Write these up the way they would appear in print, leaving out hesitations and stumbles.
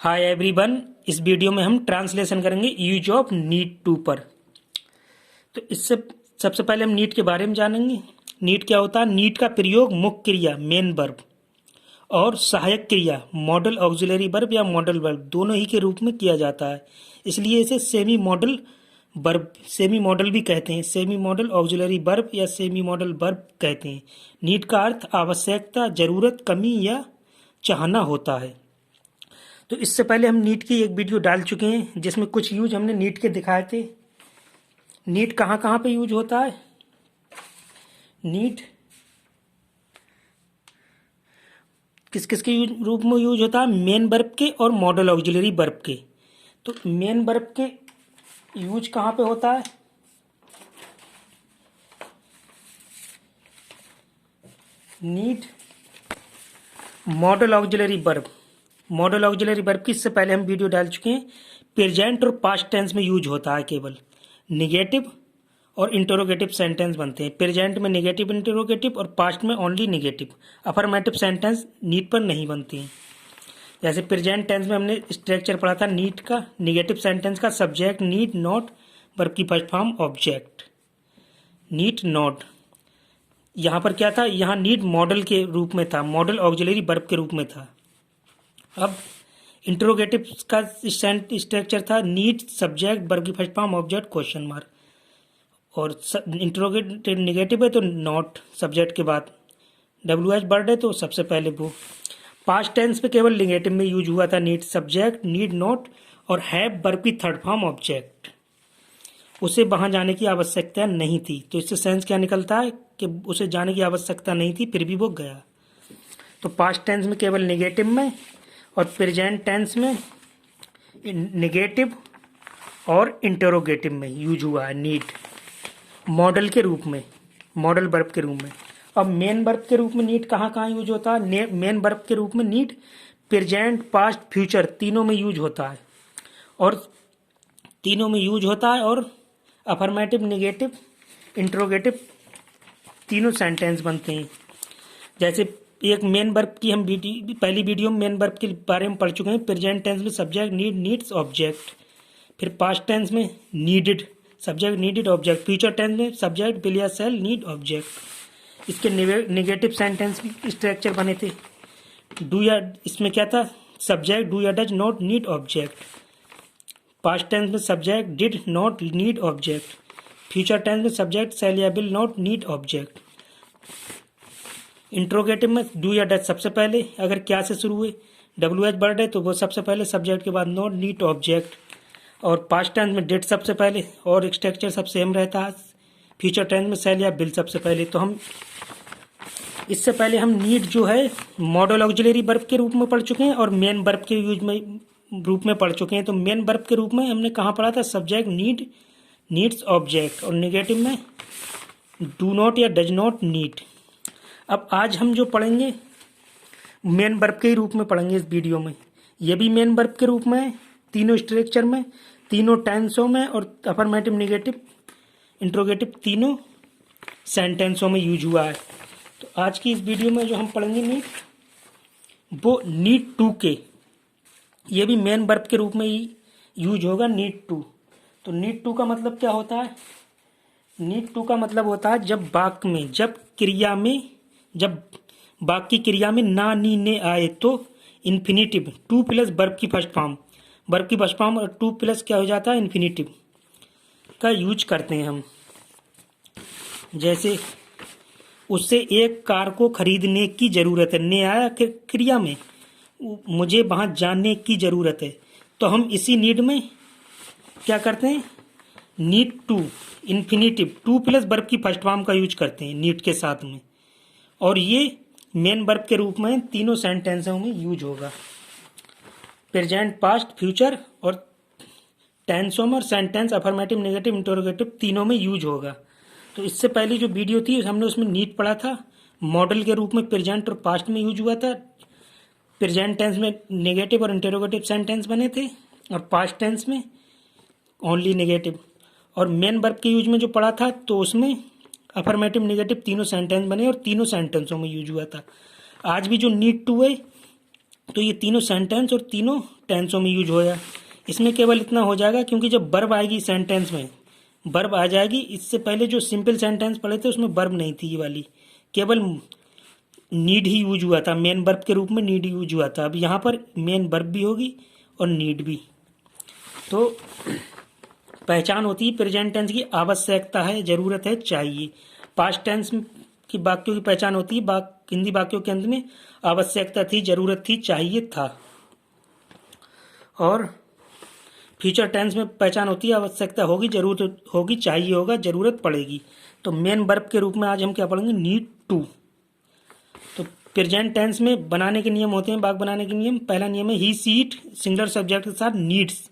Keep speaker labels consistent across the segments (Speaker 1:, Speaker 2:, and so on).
Speaker 1: Hi everyone. इस video में हम ट्रांसलेशन करेंगे यूज ऑफ नीड टू पर। तो इससे सबसे पहले हम नीड के बारे में जानेंगे। नीड क्या होता है? नीड का प्रयोग मुख्य क्रिया मेन वर्ब और सहायक क्रिया मॉडल ऑक्सिलरी वर्ब या मॉडल वर्ब दोनों ही के रूप में किया जाता है। इसलिए इसे semi modal verb, semi model भी कहते हैं, सेमी मॉडल ऑक्सिलरी वर्ब या सेमी मॉडल वर्ब कहते हैं। नीड का अर्थ आवश्यकता, जरूरत, कमी या चाहना होता है। तो इससे पहले हम नीट की एक वीडियो डाल चुके हैं जिसमें कुछ यूज हमने नीट के दिखाए थे। नीट कहाँ कहाँ पे यूज होता है? नीट किस किस के रूप में यूज होता है? मेन वर्ब के और मॉडल ऑक्सिलरी वर्ब के। तो मेन वर्ब के यूज कहाँ पे होता है? Need model auxiliary verb, model auxiliary verb की इससे पहले हम वीडियो डाल चुके हैं। प्रेजेंट और पास्ट टेंस में यूज होता है, केवल निगेटिव और इंटरोगेटिव सेंटेंस बनते हैं। प्रेजेंट में निगेटिव इंटरोगेटिव और पास्ट में only negative. Affirmative sentence need पर नहीं बनती हैं। जैसे प्रेजेंट टेंस में हमने स्ट्रक्चर पढ़ा था नीड का, निगेटिव सेंटेंस का सब्जेक्ट नीड नॉट, वर्ब की first form object need not. यहाँ पर क्या था? यहाँ नीड मॉडल के रूप में था, मॉडल ऑक्सिलरी वर्ब के रूप में था। अब इंट्रोगेटिव का स्ट्रक्चर था नीड सब्जेक्ट, वर्ब की first form object question mark. और इंट्रोगेटिव निगेटिव है तो नॉट सब्जेक्ट के बाद, WH वर्ड है तो सबसे पहले वो। पास्ट टेंस पे केवल निगेटिव में यूज हुआ था नीड सब्जेक्ट, नीड नॉट और हैव वर्ब की थर्ड फॉर्म ऑब्जेक्ट। उसे वहां जाने की आवश्यकता नहीं थी। तो इससे सेंस क्या निकलता है कि उसे जाने की आवश्यकता नहीं थी फिर भी वो गया। तो पास्ट टेंस में केवल निगेटिव में और प्रेजेंट टेंस में निगेटिव और इंटरोगेटिव में यूज हुआ है नीड मॉडल के रूप में, मॉडल वर्ब के रूप में। अब मेन वर्ब के रूप में नीड कहाँ कहाँ यूज होता है? मेन वर्ब के रूप में नीड प्रेजेंट, पास्ट, फ्यूचर तीनों में यूज होता है और तीनों में यूज होता है और अफर्मेटिव, निगेटिव, इंटरोगेटिव तीनों सेंटेंस बनते हैं। जैसे एक मेन वर्ब की हम पहली वीडियो में मेन वर्ब के बारे में पढ़ चुके हैं। प्रेजेंट टेंस में सब्जेक्ट नीड, नीड्स, ऑब्जेक्ट। फिर पास्ट टेंस में needed subject, needed, object. Future tense में सब्जेक्ट विल या शैल, नीड, ऑब्जेक्ट। इसके नेगेटिव सेंटेंस स्ट्रक्चर बने थे। डू या, इसमें क्या था? सब्जेक्ट डू या does not need object. Past tense में subject did not need object. Future tense में सब्जेक्ट शैल या will not need object. Interrogative में डू या डज सबसे पहले, अगर क्या से शुरू हुए, WH वर्ड है तो वो सबसे पहले, सब्जेक्ट के बाद नॉट नीड ऑब्जेक्ट। और पास्ट टेंस में डिड सबसे पहले और स्ट्रक्चर सब सेम रहता है। फ्यूचर टेंस में शैल या विल सबसे पहले। तो हम इससे पहले हम नीड जो है मॉडल ऑक्सिलरी वर्ब के रूप में पढ़ चुके हैं और मेन वर्ब के यूज में रूप में पढ़ चुके हैं। तो मेन वर्ब के रूप में हमने कहाँ पढ़ा था? Subject need, needs, object. और निगेटिव में डू नॉट या डज नॉट नीड। अब आज हम जो पढ़ेंगे मेन वर्ब के ही रूप में पढ़ेंगे इस वीडियो में। ये भी मेन वर्ब के रूप में है, तीनों स्ट्रक्चर में, तीनों टेंसों में और अफर्मेटिव, निगेटिव, इंट्रोगेटिव तीनों सेंटेंसों में यूज हुआ है। तो आज की इस वीडियो में जो हम पढ़ेंगे नीड, वो नीड टू के, ये भी मेन वर्ब के रूप में ही यूज होगा नीड टू। तो नीड टू का मतलब क्या होता है? नीड टू का मतलब होता है जब वाक्य में, जब क्रिया में, जब वाक्य की क्रिया में ना, नी, ने आए तो इन्फिनिटिव टू प्लस वर्ब की फर्स्ट फॉर्म, वर्ब की फर्स्ट फॉर्म और टू प्लस क्या हो जाता है? इन्फिनिटिव का यूज करते हैं हम। जैसे उससे एक कार को खरीदने की जरूरत है, ने आया क्रिया में, मुझे वहां जाने की जरूरत है। तो हम इसी नीड में क्या करते हैं? Need to infinitive to plus verb की फर्स्ट फॉर्म का यूज करते हैं नीड के साथ में। और ये मेन वर्ब के रूप में तीनों सेंटेंसों में यूज होगा। प्रेजेंट, पास्ट, फ्यूचर और टेंसों में, और सेंटेंस अफर्मेटिव, नेगेटिव, इंटरोगेटिव तीनों में यूज होगा। तो इससे पहले जो वीडियो थी हमने उसमें नीड पढ़ा था, मॉडल के रूप में प्रेजेंट और पास्ट में यूज हुआ था। प्रेजेंट टेंस में नेगेटिव और इंटरोगेटिव सेंटेंस बने थे और पास्ट टेंस में ओनली नेगेटिव। और मेन वर्ब के यूज में जो पढ़ा था तो उसमें अफर्मेटिव, नेगेटिव तीनों सेंटेंस बने और तीनों सेंटेंसों में यूज हुआ था। आज भी जो नीड टू है तो ये तीनों सेंटेंस और तीनों टेंसों में यूज होया। इसमें केवल इतना हो जाएगा क्योंकि जब वर्ब आएगी सेंटेंस में, वर्ब आ जाएगी। इससे पहले जो सिंपल सेंटेंस पढ़े थे उसमें वर्ब नहीं थी, ये वाली केवल नीड ही यूज हुआ था, मेन वर्ब के रूप में नीड यूज हुआ था। अब यहाँ पर मेन वर्ब भी होगी और नीड भी। तो पहचान होती है प्रेजेंट टेंस की, आवश्यकता है, जरूरत है, चाहिए। पास्ट टेंस की वाक्यों की पहचान होती है हिंदी वाक्यों के अंत में आवश्यकता थी, जरूरत थी, चाहिए था। और फ्यूचर टेंस में पहचान होती है आवश्यकता होगी, जरूरत होगी, चाहिए होगा, जरूरत पड़ेगी। तो मेन वर्ब के रूप में आज हम क्या पढ़ेंगे, नीड टू। तो प्रेजेंट टेंस में बनाने के नियम होते हैं, वाक्य बनाने के नियम। पहला नियम है ही सी इट सिंगुलर सब्जेक्ट के साथ नीड्स,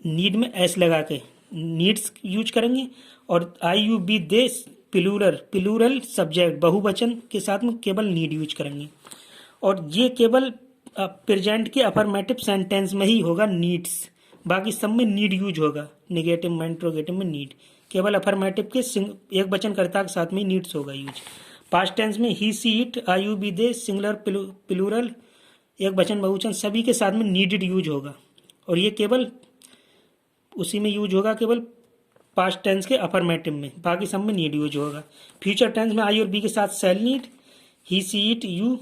Speaker 1: नीड में एस लगा के नीड्स यूज करेंगे। और I you we they plural subject बहुवचन के साथ में केवल नीड यूज करेंगे। और ये केवल प्रेजेंट के अफर्मेटिव सेंटेंस में ही होगा नीड्स, बाकी सब में नीड यूज होगा। निगेटिव में, इंट्रोगेटिव में नीड, केवल अफर्मेटिव के एक वचन कर्ता के साथ में नीड्स होगा यूज। पास्ट टेंस में he she it I you we they singular plural एक वचन बहुवचन सभी के साथ में नीडेड यूज होगा। और ये केवल उसी में यूज होगा, केवल पास्ट टेंस के अफर्मेटिव में, बाकी सब में नीड यूज होगा। फ्यूचर टेंस में आई और बी के साथ shall need, he she it you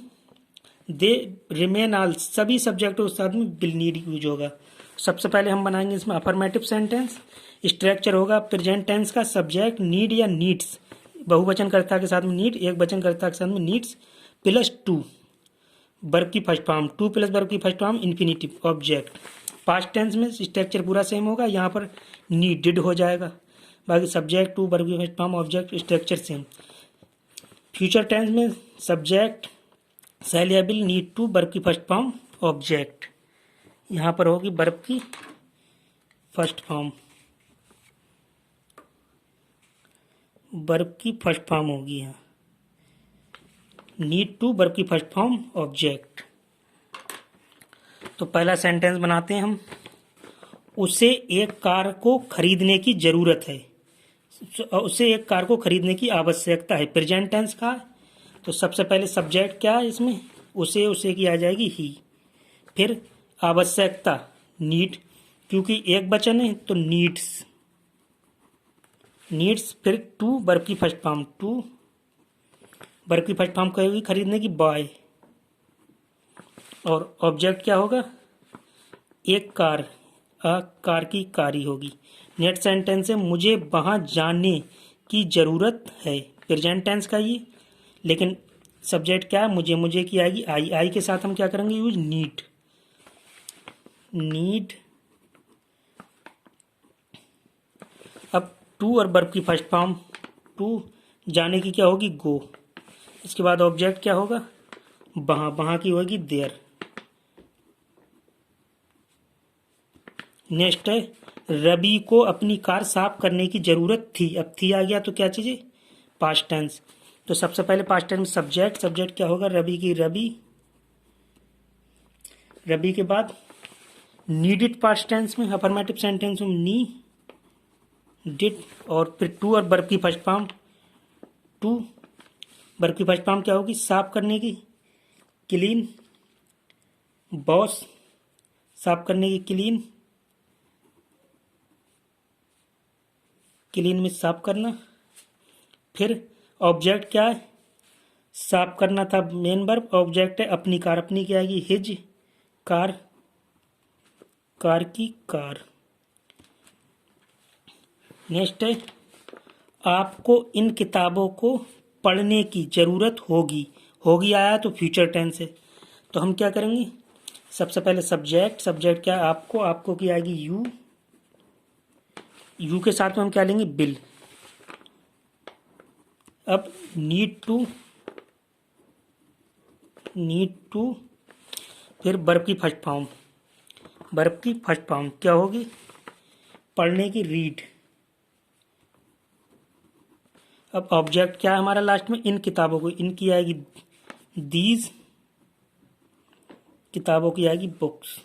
Speaker 1: they remain all सभी सब्जेक्टों के साथ में विल नीड यूज होगा। सबसे पहले हम बनाएंगे इसमें अफर्मेटिव सेंटेंस। स्ट्रक्चर होगा प्रेजेंट टेंस का, सब्जेक्ट नीड या नीड्स, बहुवचन कर्ता के साथ में नीड, एक वचन कर्ता के साथ में नीड्स, प्लस टू वर्ब की first form, to plus verb की first form infinitive object. Past tense में स्ट्रक्चर पूरा सेम होगा, यहाँ पर नीडेड हो जाएगा, बाकी सब्जेक्ट टू वर्ब की first form object structure same. Future tense में सब्जेक्ट सेल या विल, नीड टू वर्ब की फर्स्ट फॉर्म ऑब्जेक्ट, यहाँ पर होगी वर्ब की फर्स्ट फॉर्म, वर्ब की फर्स्ट फॉर्म होगी यहाँ, नीड टू वर्ब की फर्स्ट फॉर्म ऑब्जेक्ट। तो पहला सेंटेंस बनाते हैं हम, उसे एक कार को खरीदने की जरूरत है, उसे एक कार को खरीदने की आवश्यकता है। प्रेजेंट टेंस का, तो सबसे पहले सब्जेक्ट क्या है इसमें, उसे की आ जाएगी ही, फिर आवश्यकता नीड, क्योंकि एक वचन है तो नीड्स, फिर टू वर्ब की फर्स्ट फॉर्म, टू वर्ब की फर्स्ट फॉर्म कहेगी खरीदने की बाय, और ऑब्जेक्ट क्या होगा, एक कार, कार की कारी होगी। नेक्स्ट सेंटेंस है मुझे वहां जाने की जरूरत है, प्रेजेंट टेंस का ये, लेकिन सब्जेक्ट क्या है, मुझे की आएगी आई के साथ हम क्या करेंगे यूज, नीड। अब टू और वर्ब की फर्स्ट फॉर्म, टू जाने की क्या होगी, गो। इसके बाद ऑब्जेक्ट क्या होगा, वहां की होगी देयर। नेक्स्ट है रवि को अपनी कार साफ करने की जरूरत थी, अब थी आ गया तो क्या चीज है, पास्ट टेंस। तो सबसे पहले पास्ट टेंस में सब्जेक्ट क्या होगा, रवि की रवि के बाद नीडेड पास्ट टेंस में, अफर्मेटिव सेंटेंस में नीडेड, और फिर टू और वर्ब की फर्स्ट फॉर्म, टू वर्ब की फर्स्ट फॉर्म क्या होगी, साफ करने की, क्लीन, बॉस साफ करने की, क्लीन में साफ करना। फिर ऑब्जेक्ट क्या है, साफ करना था मेन वर्ब, ऑब्जेक्ट है अपनी कार, अपनी क्या आएगी हिज कार, कार की कार। नेक्स्ट है आपको इन किताबों को पढ़ने की जरूरत होगी आया तो फ्यूचर टेंस है। तो हम क्या करेंगे, सबसे पहले सब्जेक्ट क्या है, आपको की आएगी यू के साथ में हम क्या लेंगे, बिल। अब नीड टू फिर वर्ब की फर्स्ट फॉर्म क्या होगी, पढ़ने की, रीड। अब ऑब्जेक्ट क्या है हमारा लास्ट में, इन किताबों को, इनकी आएगी दीज, किताबों की आएगी बुक्स।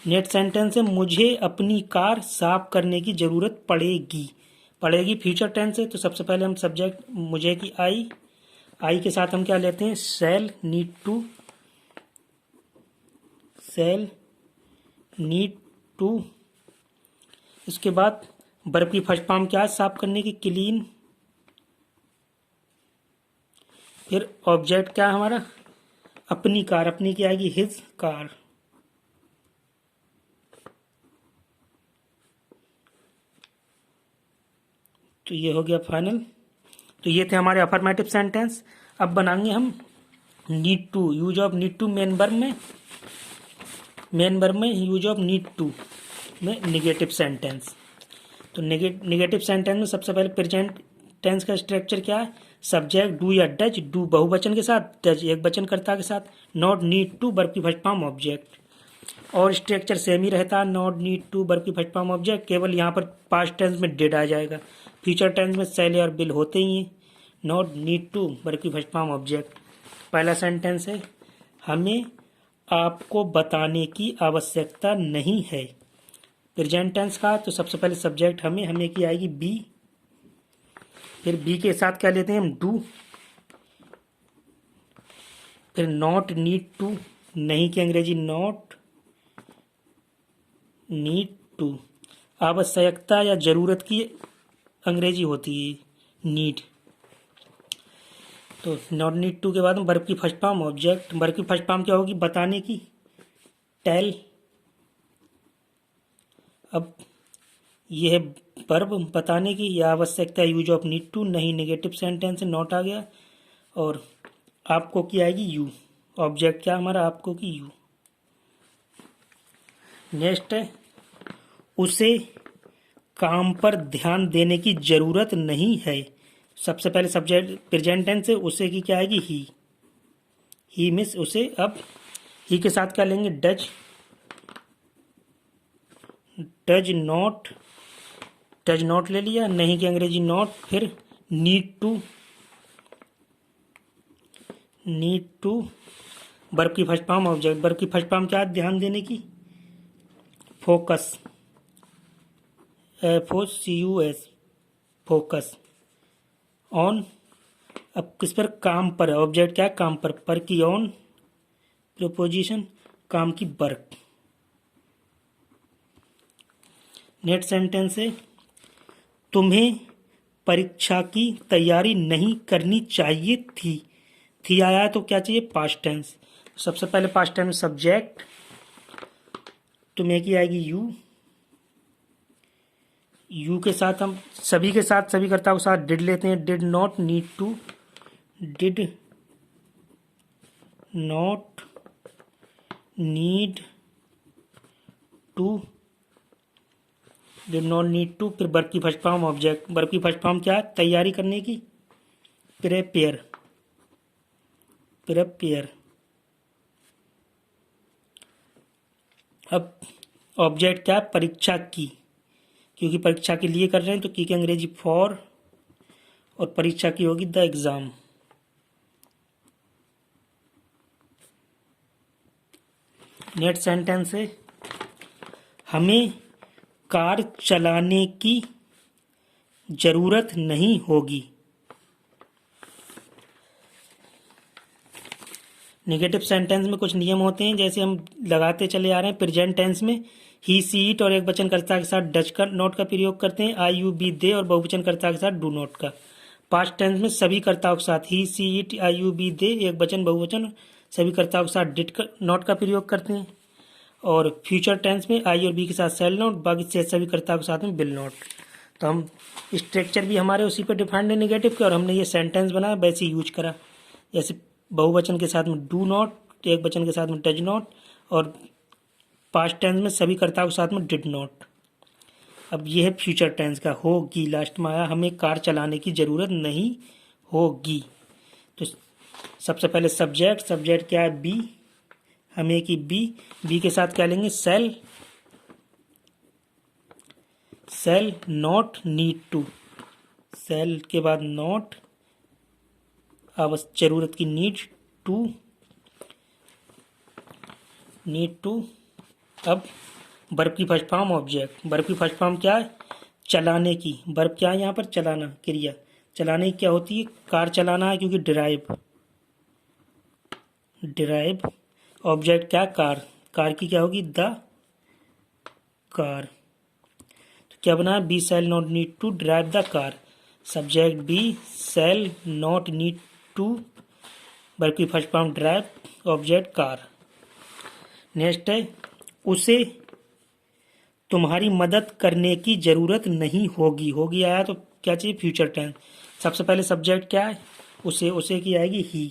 Speaker 1: नेक्स्ट सेंटेंस है मुझे अपनी कार साफ करने की जरूरत पड़ेगी फ्यूचर टेंस है। तो सबसे पहले हम सब्जेक्ट मुझे की आई के साथ हम क्या लेते हैं, shall, need to, shall need to. इसके बाद वर्ब की फर्स्ट फॉर्म क्या है साफ करने की, क्लीन। फिर ऑब्जेक्ट क्या है हमारा, अपनी कार, अपनी क्या आएगी, हिज कार। तो ये हो गया फाइनल। तो ये थे हमारे अफर्मेटिव सेंटेंस। अब बनाएंगे हम need to, use of need to main verb में, यूज ऑफ नीड टू में निगेटिव सेंटेंस। तो निगेटिव सेंटेंस में सबसे पहले प्रेजेंट टेंस का स्ट्रक्चर क्या है, सब्जेक्ट डू या डज, डू बहुवचन के साथ, डज एक वचन कर्ता के साथ, नॉट नीड टू वर्ब की फर्स्ट फॉर्म ऑब्जेक्ट, और स्ट्रक्चर सेम ही रहता है, नॉट नीड टू वर्ब की फर्स्ट फॉर्म ऑब्जेक्ट, केवल यहाँ पर पास्ट टेंस में डिड आ जाएगा, फ्यूचर टेंस में शैल और बिल होते ही हैं, नॉट नीड टू वर्ब की फर्स्ट फॉर्म ऑब्जेक्ट। पहला सेंटेंस है, हमें आपको बताने की आवश्यकता नहीं है। प्रेजेंट टेंस का तो सबसे पहले सब्जेक्ट हमें की आएगी बी, फिर बी के साथ क्या लेते हैं हम, डू, फिर नॉट नीड टू, नहीं की अंग्रेजी नॉट नीड टू, आवश्यकता या जरूरत की अंग्रेजी होती है नीड। तो नॉट नीड टू के बाद में वर्ब की फर्स्ट फॉर्म ऑब्जेक्ट, वर्ब की फर्स्ट फॉर्म क्या होगी, बताने की, टेल। अब ये है वर्ब बताने की या आवश्यकता, यूज ऑफ नीड टू, नहीं नेगेटिव सेंटेंस से नॉट आ गया, और आपको की आएगी यू, ऑब्जेक्ट क्या हमारा, आपको की यू। नेक्स्ट है, उसे काम पर ध्यान देने की जरूरत नहीं है। सबसे पहले सब्जेक्ट प्रेजेंट टेंस से, उसे की क्या आएगी, ही मीन्स उसे। अब ही के साथ क्या लेंगे, डज, डज नॉट ले लिया, नहीं की अंग्रेजी नॉट, फिर नीड टू वर्ब की फर्स्ट फॉर्म ऑब्जेक्ट, वर्ब की फर्स्ट फॉर्म क्या है, ध्यान देने की, फोकस, FOCUS, फोकस ऑन। अब किस पर, काम पर, ऑब्जेक्ट क्या है, काम पर की ऑन, प्रीपोजिशन, काम की वर्क। नेक्स्ट सेंटेंस है, तुम्हें परीक्षा की तैयारी नहीं करनी चाहिए थी आया तो क्या चाहिए, पास्ट टेंस। सबसे पहले पास्ट टेंस सब्जेक्ट, तुम्हें की आएगी यू के साथ हम सभी के साथ, सभी कर्ताओं के साथ डिड लेते हैं, did not need to, did not need to, did not need to, फिर वर्ब की फर्स्ट फॉर्म ऑब्जेक्ट, वर्ब की फर्स्ट फॉर्म क्या है, तैयारी करने की, प्रिपेयर। अब ऑब्जेक्ट क्या है, परीक्षा की, क्योंकि परीक्षा के लिए कर रहे हैं तो की अंग्रेजी फॉर, और परीक्षा की होगी द एग्जाम। नेक्स्ट सेंटेंस है, हमें कार चलाने की जरूरत नहीं होगी। नेगेटिव सेंटेंस में कुछ नियम होते हैं, जैसे हम लगाते चले आ रहे हैं। प्रेजेंट टेंस में ही, सी, इट और एक वचन कर्ता के साथ डज का नॉट का प्रयोग करते हैं, आई, यू, बी, दे, और बहुवचन कर्ता के साथ डू नॉट का। पास्ट टेंस में सभी कर्ताओं के साथ ही, she, it, I, you, we, दे, एक वचन बहुवचन सभी कर्ताओं के साथ डिड का नॉट का प्रयोग करते हैं। और फ्यूचर टेंस में आई और बी के साथ सेल नॉट, बाकी से सभी कर्ताओं के साथ में बिल नॉट। तो हम स्ट्रक्चर भी हमारे उसी पर डिफाइंड है नेगेटिव के, और हमने ये सेंटेंस बनाया वैसे यूज करा, जैसे बहुवचन के साथ में डू नॉट, एक वचन के साथ में डज नॉट, और पास्ट टेंस में सभी कर्ताओं के साथ में डिड नॉट। अब ये है फ्यूचर टेंस का, होगी लास्ट में आया, हमें कार चलाने की जरूरत नहीं होगी। तो सबसे पहले सब्जेक्ट क्या है, बी, हमें की बी के साथ क्या लेंगे, shall not need to, shall के बाद नॉट, जरूरत की नीड टू। अब वर्ब की फर्स्ट फॉर्म ऑब्जेक्ट, वर्ब की फर्स्ट फॉर्म क्या है, चलाने की, वर्ब क्या है यहाँ पर, चलाना, क्रिया। चलाने की क्या होती है, कार चलाना है, क्योंकि ड्राइव, ऑब्जेक्ट क्या, कार, कार की क्या होगी, द कार। तो क्या बना, we shall not need to drive the car, subject we shall not need to verb की first form drive, object car. Next है, उसे तुम्हारी मदद करने की जरूरत नहीं होगी। होगी आया तो क्या चाहिए, फ्यूचर टेंस। सबसे पहले सब्जेक्ट क्या है, उसे की आएगी ही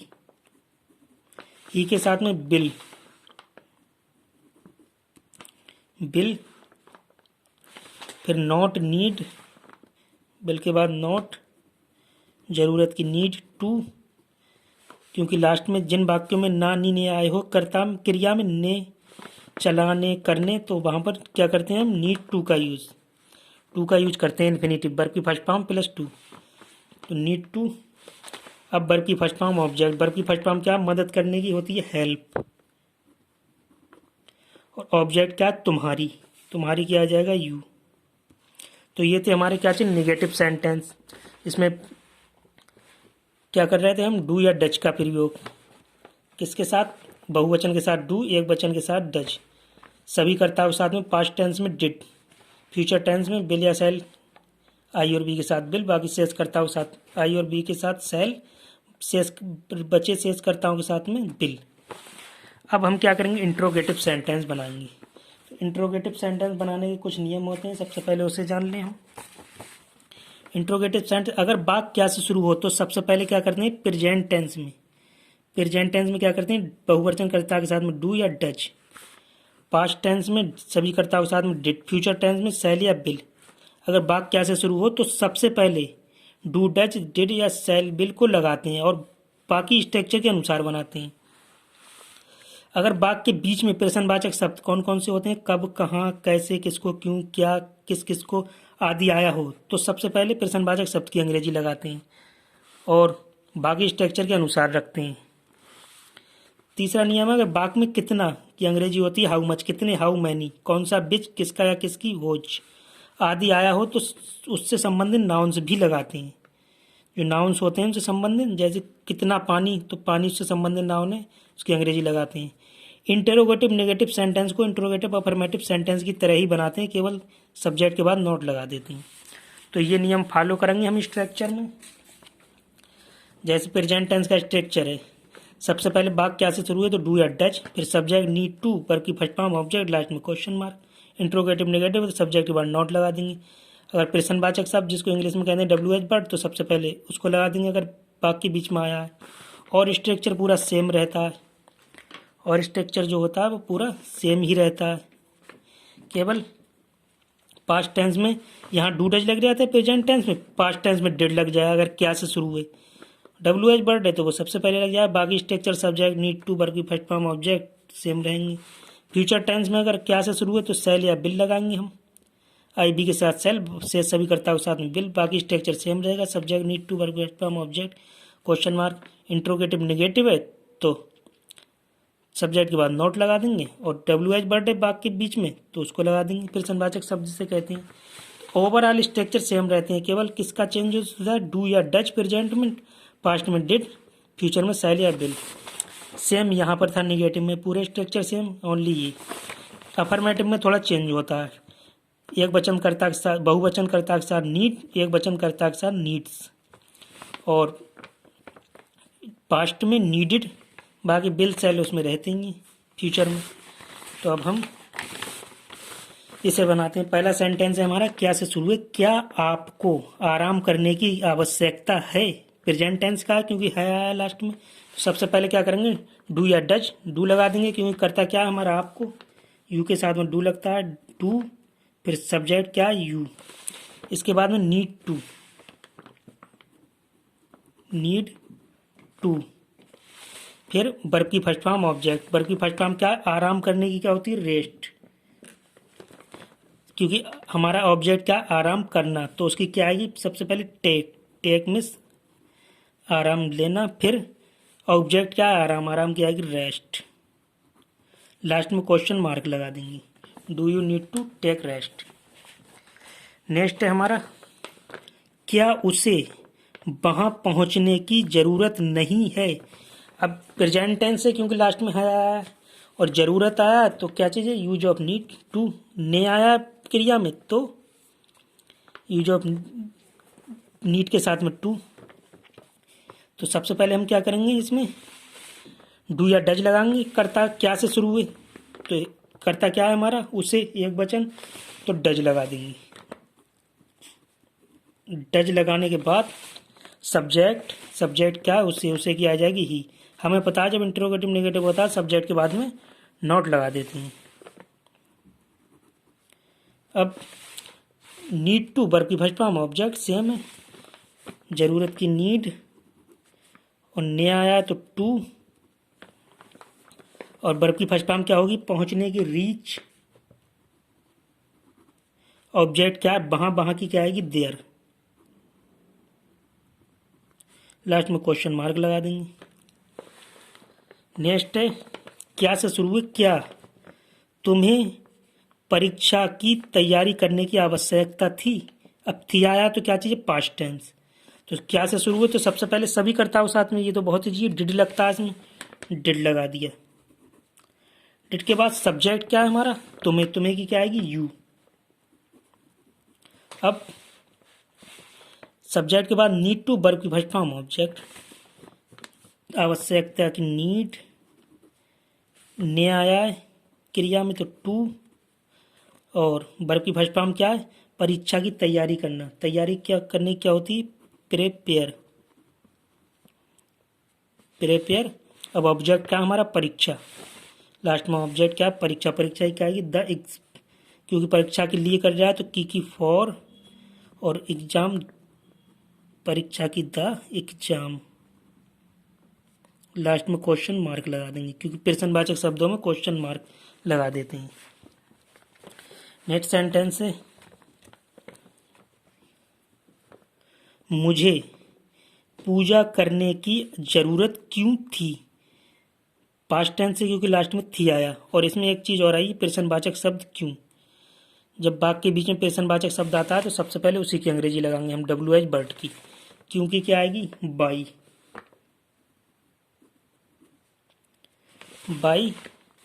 Speaker 1: के साथ में बिल, फिर नॉट नीड, बिल के बाद नॉट, जरूरत की नीड टू, क्योंकि लास्ट में जिन वाक्यों में ना नी ने आए हो कर्ता क्रिया में ने, चलाने, करने, तो वहाँ पर क्या करते हैं हम, नीड टू का यूज करते हैं इन्फिनिटिव, वर्ब की फर्स्ट फॉर्म प्लस टू, तो नीड टू। अब वर्ब की फर्स्ट फॉर्म ऑब्जेक्ट, वर्ब की फर्स्ट फॉर्म क्या, मदद करने की होती है हेल्प, और ऑब्जेक्ट क्या, तुम्हारी क्या आ जाएगा, यू। तो ये थे हमारे क्या चाहिए, निगेटिव सेंटेंस। इसमें क्या कर रहे थे हम, डू या डच का प्रयोग, किसके साथ, बहुवचन के साथ डू, एक वचन के साथ डच, सभी कर्ताओं के साथ में, पास्ट टेंस में डिड, फ्यूचर टेंस में बिल या सेल, आई और बी के साथ बिल, बाकी शेष कर्ताओं के साथ आई और बी के साथ सेल, बचे शेष कर्ताओं के साथ में बिल। अब हम क्या करेंगे, इंट्रोगेटिव सेंटेंस बनाएंगे। तो इंट्रोगेटिव सेंटेंस बनाने के कुछ नियम होते हैं, सबसे पहले उसे जान लें हम। इंट्रोगेटिव सेंटेंस, अगर वाक्य क्या से शुरू हो तो सबसे पहले क्या करते हैं, प्रेजेंट टेंस में क्या करते हैं, बहुवचन कर्ता के साथ में डू या डच, पास्ट टेंस में सभी कर्ताओं के साथ में डिड, फ्यूचर टेंस में सेल या बिल। अगर वाक्य क्या से शुरू हो तो सबसे पहले डू, डच, डिड या सेल, बिल को लगाते हैं और बाकी स्ट्रक्चर के अनुसार बनाते हैं। अगर वाक्य के बीच में प्रश्नवाचक शब्द कौन कौन से होते हैं, कब, कहाँ, कैसे, किसको, क्यों, क्या, किस किसको आदि आया हो, तो सबसे पहले प्रश्नवाचक शब्द की अंग्रेजी लगाते हैं और बाकी स्ट्रक्चर के अनुसार रखते हैं। तीसरा नियम है, अगर वाक्य में कितना की अंग्रेजी होती है हाउ मच, कितने, हाउ मैनी, कौन सा, बिच, किसका या किसकी, व्हिच आदि आया हो तो उससे संबंधित नाउन्स भी लगाते हैं। जो नाउन्स होते हैं उनसे संबंधित, जैसे कितना पानी, तो पानी से संबंधित नाउन है, उसकी अंग्रेजी लगाते हैं। इंटेरोगेटिव नेगेटिव सेंटेंस को इंट्रोगेटिव अफर्मेटिव सेंटेंस की तरह ही बनाते हैं, केवल सब्जेक्ट के बाद नोट लगा देते हैं। तो ये नियम फॉलो करेंगे हम स्ट्रक्चर में। जैसे प्रेजेंट टेंस का स्ट्रक्चर है, सबसे पहले वाक्य क्या से शुरू है तो डू या डच, फिर सब्जेक्ट नीड टू, वर्ब की फर्स्ट फॉर्म ऑब्जेक्ट, लास्ट में क्वेश्चन मार्क। इंट्रोगेटिव नेगेटिव तो सब्जेक्ट के बाद नोट लगा देंगे। अगर प्रश्नवाचक शब्द जिसको इंग्लिश में कहते हैं WH वर्ड, तो सबसे पहले उसको लगा देंगे अगर वाक्य के बीच में आया है। और स्ट्रक्चर पूरा सेम रहता है, और स्ट्रक्चर जो होता है वो पूरा सेम ही रहता है, केवल पास्ट टेंस में यहाँ डू डच लग जाता है, प्रेजेंट टेंस में पास्ट टेंस में डिड लग जाए। अगर क्या से शुरू हुए WH वर्ड है तो वो सबसे पहले लग जाए, बाकी structure subject need to, verb की फर्स्ट फॉर्म ऑब्जेक्ट सेम रहेंगे। फ्यूचर टेंस में अगर क्या से शुरू है तो सेल या बिल लगाएंगे हम, IB के साथ सेल, से सभी कर्ताओं के साथ में बिल, बाकी स्ट्रक्चर सेम रहेगा, सब्जेक्ट नीड टू, वर्ब की first form object, question mark. Interrogative negative है तो सब्जेक्ट के बाद नोट लगा देंगे, और WH वर्ड है वाक्य के बीच में तो उसको लगा देंगे, प्रश्नवाचक शब्द जिसे कहते हैं। ओवरऑल स्ट्रक्चर सेम रहते हैं, केवल किसका चेंज होता है, डू या डच प्रेजेंट में, पास्ट में डिड, फ्यूचर में सेल या बिल। सेम यहाँ पर था निगेटिव में, पूरे स्ट्रक्चर सेम, ओनली ये अफर्मेटिव में थोड़ा चेंज होता है, एक वचन कर्ता के साथ, बहुवचन कर्ता के साथ नीड, एक वचन कर्ता के साथ नीड्स, और पास्ट में नीडेड, बाकी बिल सेल उसमें रहते ही फ्यूचर में। तो अब हम इसे बनाते हैं। पहला सेंटेंस है हमारा, क्या से शुरू है, क्या आपको आराम करने की आवश्यकता है, प्रेजेंट टेंस का क्योंकि है आया लास्ट में। तो सबसे पहले क्या करेंगे, डू या डच, डू लगा देंगे क्योंकि करता क्या है हमारा आपको, यू के साथ में डू लगता है, डू, फिर सब्जेक्ट क्या, यू, इसके बाद में नीड टू, फिर वर्ब की फर्स्ट फॉर्म ऑब्जेक्ट, वर्ब की फर्स्ट फॉर्म क्या, आराम करने की क्या होती है, रेस्ट, क्योंकि हमारा ऑब्जेक्ट क्या, आराम करना, तो उसकी क्या आएगी, सबसे पहले टेक मीन्स आराम लेना, फिर ऑब्जेक्ट क्या, आराम की आएगी रेस्ट, लास्ट में क्वेश्चन मार्क लगा देंगे, do you need to take rest. Next है हमारा, क्या उसे वहां पहुंचने की जरूरत नहीं है। अब प्रेजेंट टेंस है क्योंकि लास्ट में है आया, और ज़रूरत आया तो क्या चीज़ है, यूज ऑफ नीड टू। ने आया क्रिया में तो यूज ऑफ नीड के साथ में टू। तो सबसे पहले हम क्या करेंगे, इसमें डू या डज लगाएंगे। कर्ता क्या से शुरू हुए, तो कर्ता क्या है हमारा, उसे, एक वचन, तो डज लगा देंगे। डज लगाने के बाद सब्जेक्ट, सब्जेक्ट क्या है, उसे की आ जाएगी ही। हमें पता है जब इंटरोगेटिव नेगेटिव होता है सब्जेक्ट के बाद में नॉट लगा देते हैं। अब नीड टू वर्ब की फर्स्ट फॉर्म, ऑब्जेक्ट सेम है, जरूरत की नीड, और ने आया तो टू, और वर्ब की फर्स्ट फॉर्म क्या होगी, पहुंचने की, रीच। ऑब्जेक्ट क्या है, वहां की क्या आएगी, देयर। लास्ट में क्वेश्चन मार्क लगा देंगे। नेक्स्ट है, क्या से शुरू हुए, क्या तुम्हें परीक्षा की तैयारी करने की आवश्यकता थी। अब थी आया तो क्या चीज़ है, पास्ट टेंस। तो क्या से शुरू हुए तो सबसे पहले सभी करता हो साथ में, ये तो बहुत ही चीज़ डिड लगता है, इसमें डिड लगा दिया। डिड के बाद सब्जेक्ट क्या है हमारा, तुम्हें, तुम्हें की क्या आएगी, यू। अब सब्जेक्ट के बाद नीड टू वर्ब की फर्स्ट फॉर्म, ऑब्जेक्ट, आवश्यकता की नीड, ने आया है क्रिया में तो टू, और वर्ब की फर्स्ट फॉर्म क्या है, परीक्षा की तैयारी करना। तैयारी क्या करने की क्या होती है, प्रिपेयर, प्रिपेयर। अब ऑब्जेक्ट क्या हमारा, परीक्षा। लास्ट में ऑब्जेक्ट क्या है, परीक्षा। परीक्षा ही क्या आएगी, द एग्ज, क्योंकि परीक्षा के लिए कर जाए तो की फॉर, और एग्जाम, परीक्षा की द एग्जाम। लास्ट में क्वेश्चन मार्क लगा देंगे, क्योंकि प्रश्नवाचक शब्दों में क्वेश्चन मार्क लगा देते हैं। नेक्स्ट सेंटेंस है, मुझे पूजा करने की जरूरत क्यों थी। पास्ट टेंस है क्योंकि लास्ट में थी आया, और इसमें एक चीज और आई, प्रश्नवाचक शब्द क्यों। जब वाक्य के बीच में प्रश्नवाचक शब्द आता है तो सबसे पहले उसी की अंग्रेजी लगाएंगे हम, WH वर्ड की। क्योंकि क्या आएगी, बाई। बाई,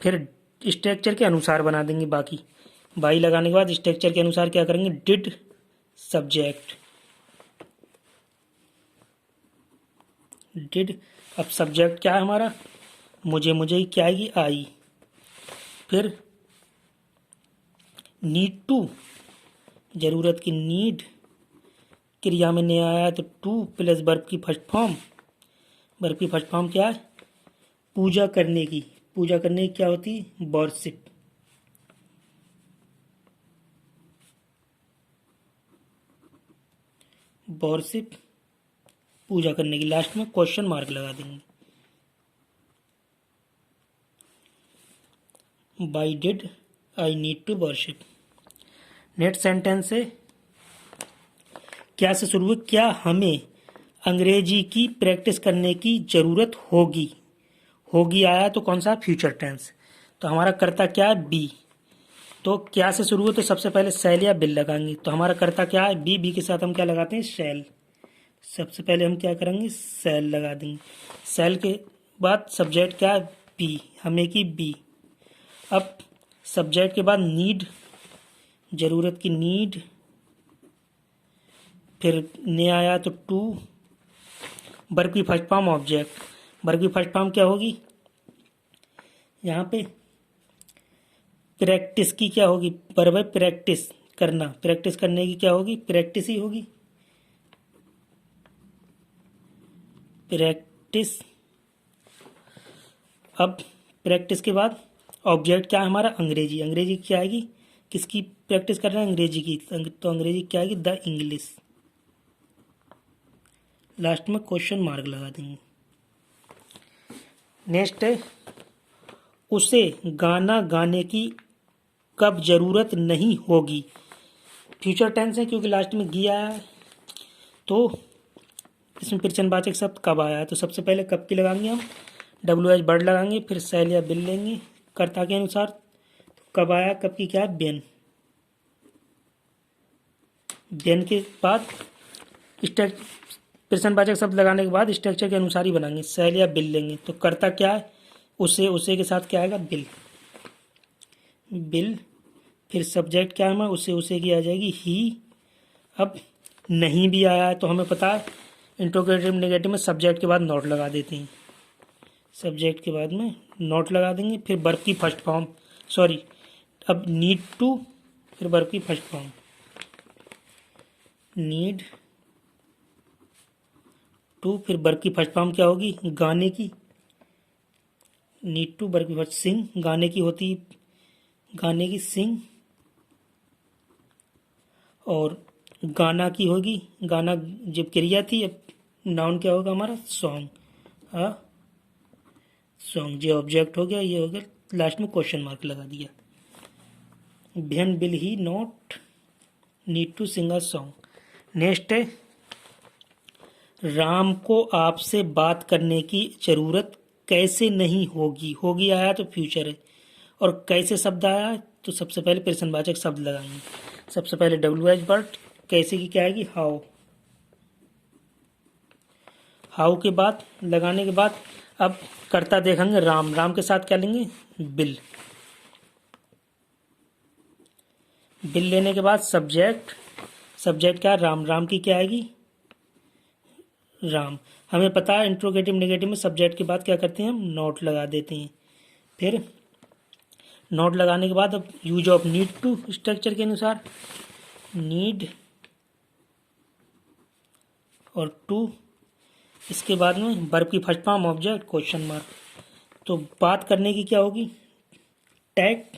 Speaker 1: फिर स्ट्रक्चर के अनुसार बना देंगे बाकी। बाई लगाने के बाद स्ट्रक्चर के अनुसार क्या करेंगे, डिड सब्जेक्ट, डिड। अब सब्जेक्ट क्या है हमारा, मुझे, मुझे ही क्या आएगी, आई। फिर नीड टू, जरूरत की नीड, क्रिया में ने आया तो टू प्लस वर्ब की फर्स्ट फॉर्म। वर्ब की फर्स्ट फॉर्म क्या है, पूजा करने की। पूजा करने की क्या होती है, वर्शिप। वर्शिप, पूजा करने की। लास्ट में क्वेश्चन मार्क लगा देंगे। Why did I need to worship. Next sentence है, क्या से शुरू है, क्या हमें अंग्रेजी की प्रैक्टिस करने की जरूरत होगी। होगी आया तो कौन सा, फ्यूचर टेंस। तो हमारा कर्ता क्या है, बी। तो क्या से शुरू है तो सबसे पहले शैल या बिल लगाएंगे। तो हमारा कर्ता क्या है, बी। बी के साथ हम क्या लगाते हैं, शैल। सबसे पहले हम क्या करेंगे, शैल लगा देंगे। शैल के बाद सब्जेक्ट क्या है, बी, हमें की बी। अब सब्जेक्ट के बाद नीड, जरूरत की नीड, फिर ने आया तो टू, वर्ब की फर्स्ट फॉर्म, ऑब्जेक्ट। वर्ब की फर्स्ट फॉर्म क्या होगी, यहाँ पे प्रैक्टिस की क्या होगी, वर्ब है प्रैक्टिस करना। प्रैक्टिस करने की क्या होगी, प्रैक्टिस ही होगी, प्रैक्टिस। अब प्रैक्टिस के बाद ऑब्जेक्ट क्या है हमारा, अंग्रेजी। अंग्रेजी क्या आएगी, किसकी प्रैक्टिस कर रहे हैं, अंग्रेजी की। तो अंग्रेजी क्या आएगी, द इंग्लिश। लास्ट में क्वेश्चन मार्क लगा देंगे। नेक्स्ट है, उसे गाना गाने की कब जरूरत नहीं होगी। फ्यूचर टेंस है क्योंकि लास्ट में गी आया है, तो इसमें प्रश्नवाचक शब्द कब आया है। तो सबसे पहले कब की लगाएंगे हम, WH वर्ड लगाएंगे, फिर शैल या बिल लेंगे कर्ता के अनुसार। तो कब आया, कब की क्या है, बेन। बेन के बाद प्रश्नवाचक शब्द लगाने के बाद स्ट्रक्चर के अनुसार ही बनाएंगे, शैल या बिल लेंगे। तो कर्ता क्या है, उसे, उसे के साथ क्या आएगा, बिल। बिल, फिर सब्जेक्ट क्या है हमारा, उसे की आ जाएगी ही। अब नहीं भी आया है तो हमें पता है इंट्रोगेटिव नेगेटिव में सब्जेक्ट के बाद नॉट लगा देते हैं, सब्जेक्ट के बाद में नॉट लगा देंगे। फिर वर्ब की फर्स्ट फॉर्म, सॉरी, अब नीड टू, फिर वर्ब की फर्स्ट फॉर्म, नीड टू, फिर वर्ब की फर्स्ट फॉर्म क्या होगी, गाने की, नीड टू, वर्ब की फर्स्ट, सिंग, गाने की होती, गाने की सिंग, और गाना की होगी, गाना जब क्रिया थी, अब नाउन क्या होगा हमारा, सॉन्ग, हाँ सॉन्ग, ये ऑब्जेक्ट हो गया, ये हो गया, लास्ट में क्वेश्चन मार्क लगा दिया। When will he not need to sing a song. Next है, राम को आपसे बात करने की जरूरत कैसे नहीं होगी, होगी आया तो फ्यूचर है, और कैसे शब्द आया है तो सबसे पहले प्रश्नवाचक शब्द लगाएंगे। सबसे पहले WH वर्ड, कैसे की क्या आएगी, हाउ, हाउ के बाद लगाने के बाद अब करता देखेंगे राम, राम के साथ क्या लेंगे, बिल, बिल लेने के बाद सब्जेक्ट, सब्जेक्ट क्या, राम, राम की क्या आएगी, राम। हमें पता है इंट्रोगेटिव नेगेटिव में सब्जेक्ट के बाद क्या करते हैं, हम नॉट लगा देते हैं। फिर नॉट लगाने के बाद अब use of need to structure के अनुसार, नीड और टू, इसके बाद में वर्ब की first form object question mark. तो बात करने की क्या होगी, टैक,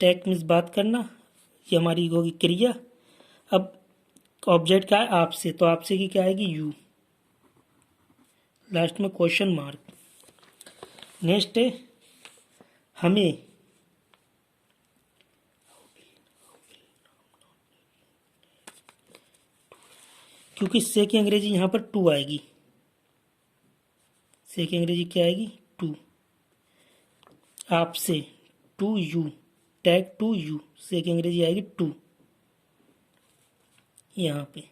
Speaker 1: टैक मीन्स बात करना, ये हमारी होगी क्रिया। अब ऑब्जेक्ट क्या है, आपसे, तो आपसे की क्या आएगी, यू, लास्ट में क्वेश्चन मार्क। नेक्स्ट है, हमें क्योंकि से की अंग्रेजी यहाँ पर टू आएगी, से की अंग्रेजी क्या आएगी, टू, आपसे, to you, tag to you, से की अंग्रेजी आएगी टू यहाँ पे।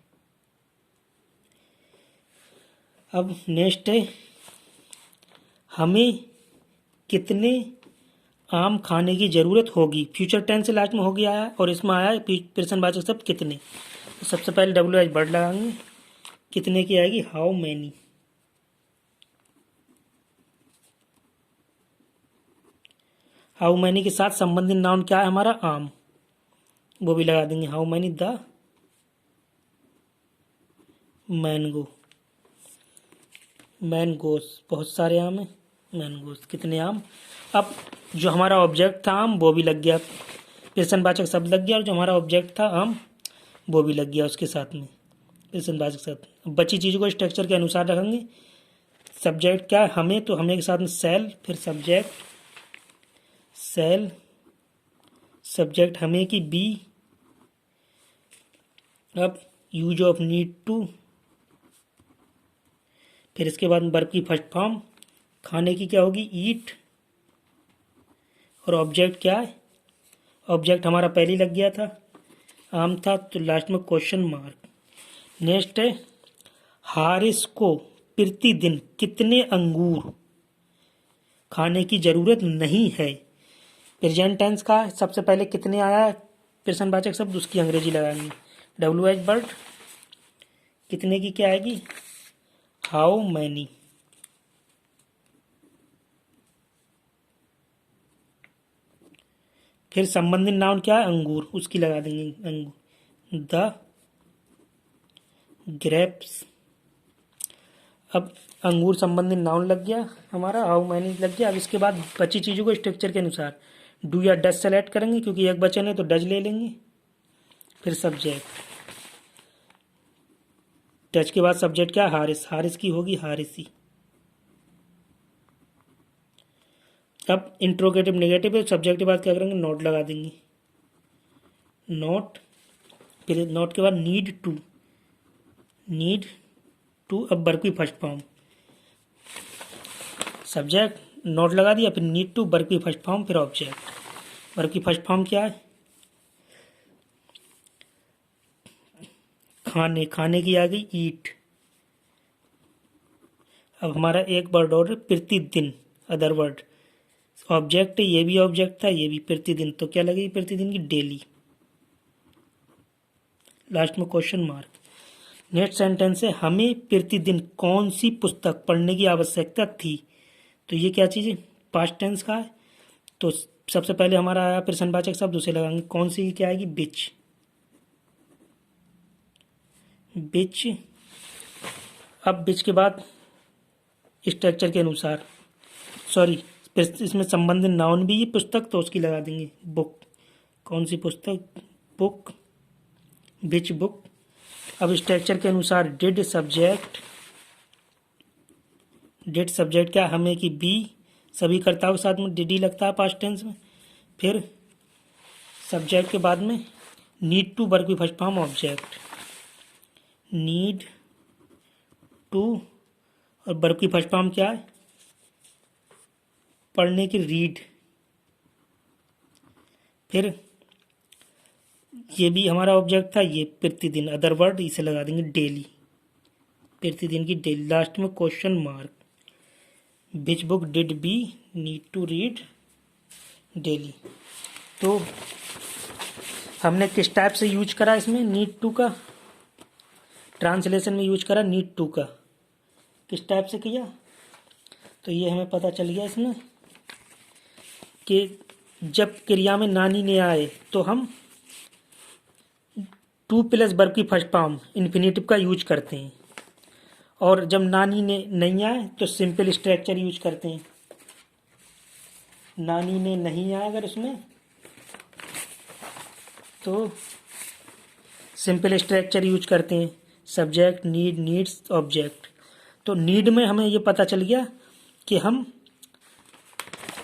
Speaker 1: अब नेक्स्ट है, हमें कितने आम खाने की ज़रूरत होगी, फ्यूचर टेंस से लास्ट में हो गया है और इसमें आया है प्रश्नवाचक शब्द कितने। तो सबसे पहले WH वर्ड लगाएंगे, कितने की आएगी, हाउ मैनी, हाउ मैनी के साथ संबंधित नाउन क्या है हमारा, आम, वो भी लगा देंगे, how many the mango, mangoes, बहुत सारे आम हैं, मैंगोस, कितने आम। अब जो हमारा ऑब्जेक्ट था आम वो भी लग गया, प्रश्नवाचक शब्द लग गया, और जो हमारा ऑब्जेक्ट था आम वो भी लग गया उसके साथ में प्रश्नवाचक शब्द। बची चीज़ों को स्ट्रक्चर के अनुसार रखेंगे। सब्जेक्ट क्या है, हमें, तो हमें के साथ में सेल, फिर सब्जेक्ट, सेल, सब्जेक्ट हमें की बी, अब यूज ऑफ नीड टू, फिर इसके बाद वर्ब की फर्स्ट फॉर्म, खाने की क्या होगी, ईट, और ऑब्जेक्ट क्या है, ऑब्जेक्ट हमारा पहले लग गया था, आम था, तो लास्ट में क्वेश्चन मार्क। नेक्स्ट है, हारिस को प्रतिदिन कितने अंगूर खाने की जरूरत नहीं है। प्रेजेंट टेंस का सबसे पहले कितने आया है प्रश्नवाचक शब्द, उसकी अंग्रेजी लगाएंगे। WH वर्ड, कितने की क्या आएगी, हाउ मैनी, फिर संबंधित नाउन क्या है, अंगूर, उसकी लगा देंगे अंगूर, द ग्रेप्स। अब अंगूर संबंधित नाउन लग गया हमारा, हाउ मैनी लग गया। अब इसके बाद बची चीज़ों को स्ट्रक्चर के अनुसार डू या डज सेलेक्ट करेंगे, क्योंकि एक बचन है तो डज ले लेंगे। फिर सब्जेक्ट, डज के बाद सब्जेक्ट क्या, हारिस, हारिस की होगी हारिसी। अब इंट्रोगेटिव नेगेटिव है, सब्जेक्ट के बाद क्या करेंगे, नोट लगा देंगे, नोट, फिर नोट के बाद नीड टू, नीड टू, अब वर्ब की फर्स्ट फॉर्म, सब्जेक्ट, नोट लगा दिया, फिर नीड टू, वर्ब की फर्स्ट फॉर्म, फिर ऑब्जेक्ट। वर्ब की फर्स्ट फॉर्म क्या है, खाने, खाने की आ गई ईट। अब हमारा एक वर्ड और प्रतिदिन, अदर वर्ड, ऑब्जेक्ट है, ये भी ऑब्जेक्ट था, ये भी प्रतिदिन, तो क्या लगेगी प्रतिदिन की डेली। लास्ट में क्वेश्चन मार्क। नेक्स्ट सेंटेंस है हमें प्रतिदिन कौन सी पुस्तक पढ़ने की आवश्यकता थी। तो ये क्या चीज़ है, पास्ट टेंस का है। तो सबसे पहले हमारा आया प्रश्नवाचक शब्द, उसे लगाएंगे कौन सी, क्या आएगी बिच। बिच। अब बिच के बाद स्ट्रक्चर के अनुसार, सॉरी इसमें संबंधित नाउन भी ये पुस्तक, तो उसकी लगा देंगे बुक। कौन सी पुस्तक, बुक, बिच बुक। अब स्ट्रक्चर के अनुसार डिड सब्जेक्ट, डिड सब्जेक्ट क्या, हमें की बी, सभी कर्ताओं के साथ में डिड ही लगता है पास्ट टेंस में। फिर सब्जेक्ट के बाद में नीड टू, वर्ब की first form object, need to, और वर्ब की फर्स्ट फॉर्म क्या है, पढ़ने की रीड। फिर ये भी हमारा ऑब्जेक्ट था, ये प्रतिदिन, अदर वर्ड, इसे लगा देंगे डेली, प्रतिदिन की डेली। लास्ट में question mark. Which book did we need to read daily. तो हमने किस टाइप से यूज करा इसमें नीड टू का, ट्रांसलेशन में यूज करा नीड टू का, किस टाइप से किया, तो ये हमें पता चल गया इसमें कि जब क्रिया में नानी ने आए तो हम टू प्लस वर्ब की फर्स्ट फॉर्म इन्फिनेटिव का यूज करते हैं, और जब नानी ने नहीं आए तो सिंपल स्ट्रक्चर यूज करते हैं। नानी ने नहीं आया अगर उसमें तो सिंपल स्ट्रक्चर यूज करते हैं, सब्जेक्ट, नीड, नीड्स, ऑब्जेक्ट। तो नीड में हमें ये पता चल गया कि हम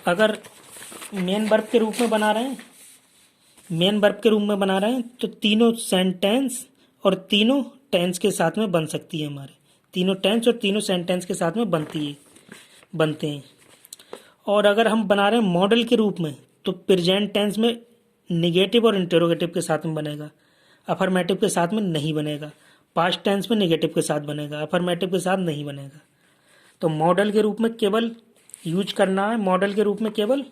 Speaker 1: अगर मेन वर्ब के रूप में बना रहे हैं, मेन वर्ब के रूप में बना रहे हैं, तो तीनों सेंटेंस और तीनों टेंस के साथ में बन सकती है, हमारे तीनों टेंस और तीनों सेंटेंस के साथ में बनते हैं। और अगर हम बना रहे हैं मॉडल के रूप में, तो प्रेजेंट टेंस में निगेटिव और इंटरोगेटिव के साथ में बनेगा, अफर्मेटिव के साथ में नहीं बनेगा। पास्ट टेंस में निगेटिव के साथ बनेगा, अफर्मेटिव के साथ नहीं बनेगा। तो मॉडल के रूप में केवल यूज करना है, मॉडल के रूप में केवल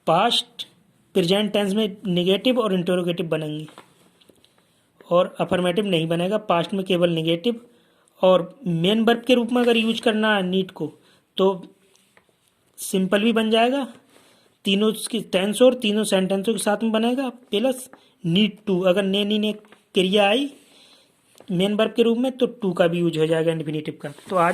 Speaker 1: पास्ट, प्रेजेंट टेंस में निगेटिव और इंटरोगेटिव बनेंगे, और अफर्मेटिव नहीं बनेगा, पास्ट में केवल निगेटिव। और मेन वर्ब के रूप में अगर यूज करना है नीड को, तो सिंपल भी बन जाएगा, तीनों की टेंस और तीनों सेंटेंसों के साथ में बनेगा, प्लस नीड टू, अगर ने क्रिया आई मेन वर्ब के रूप में, तो टू का भी यूज हो जाएगा इन्फिनेटिव का। तो आज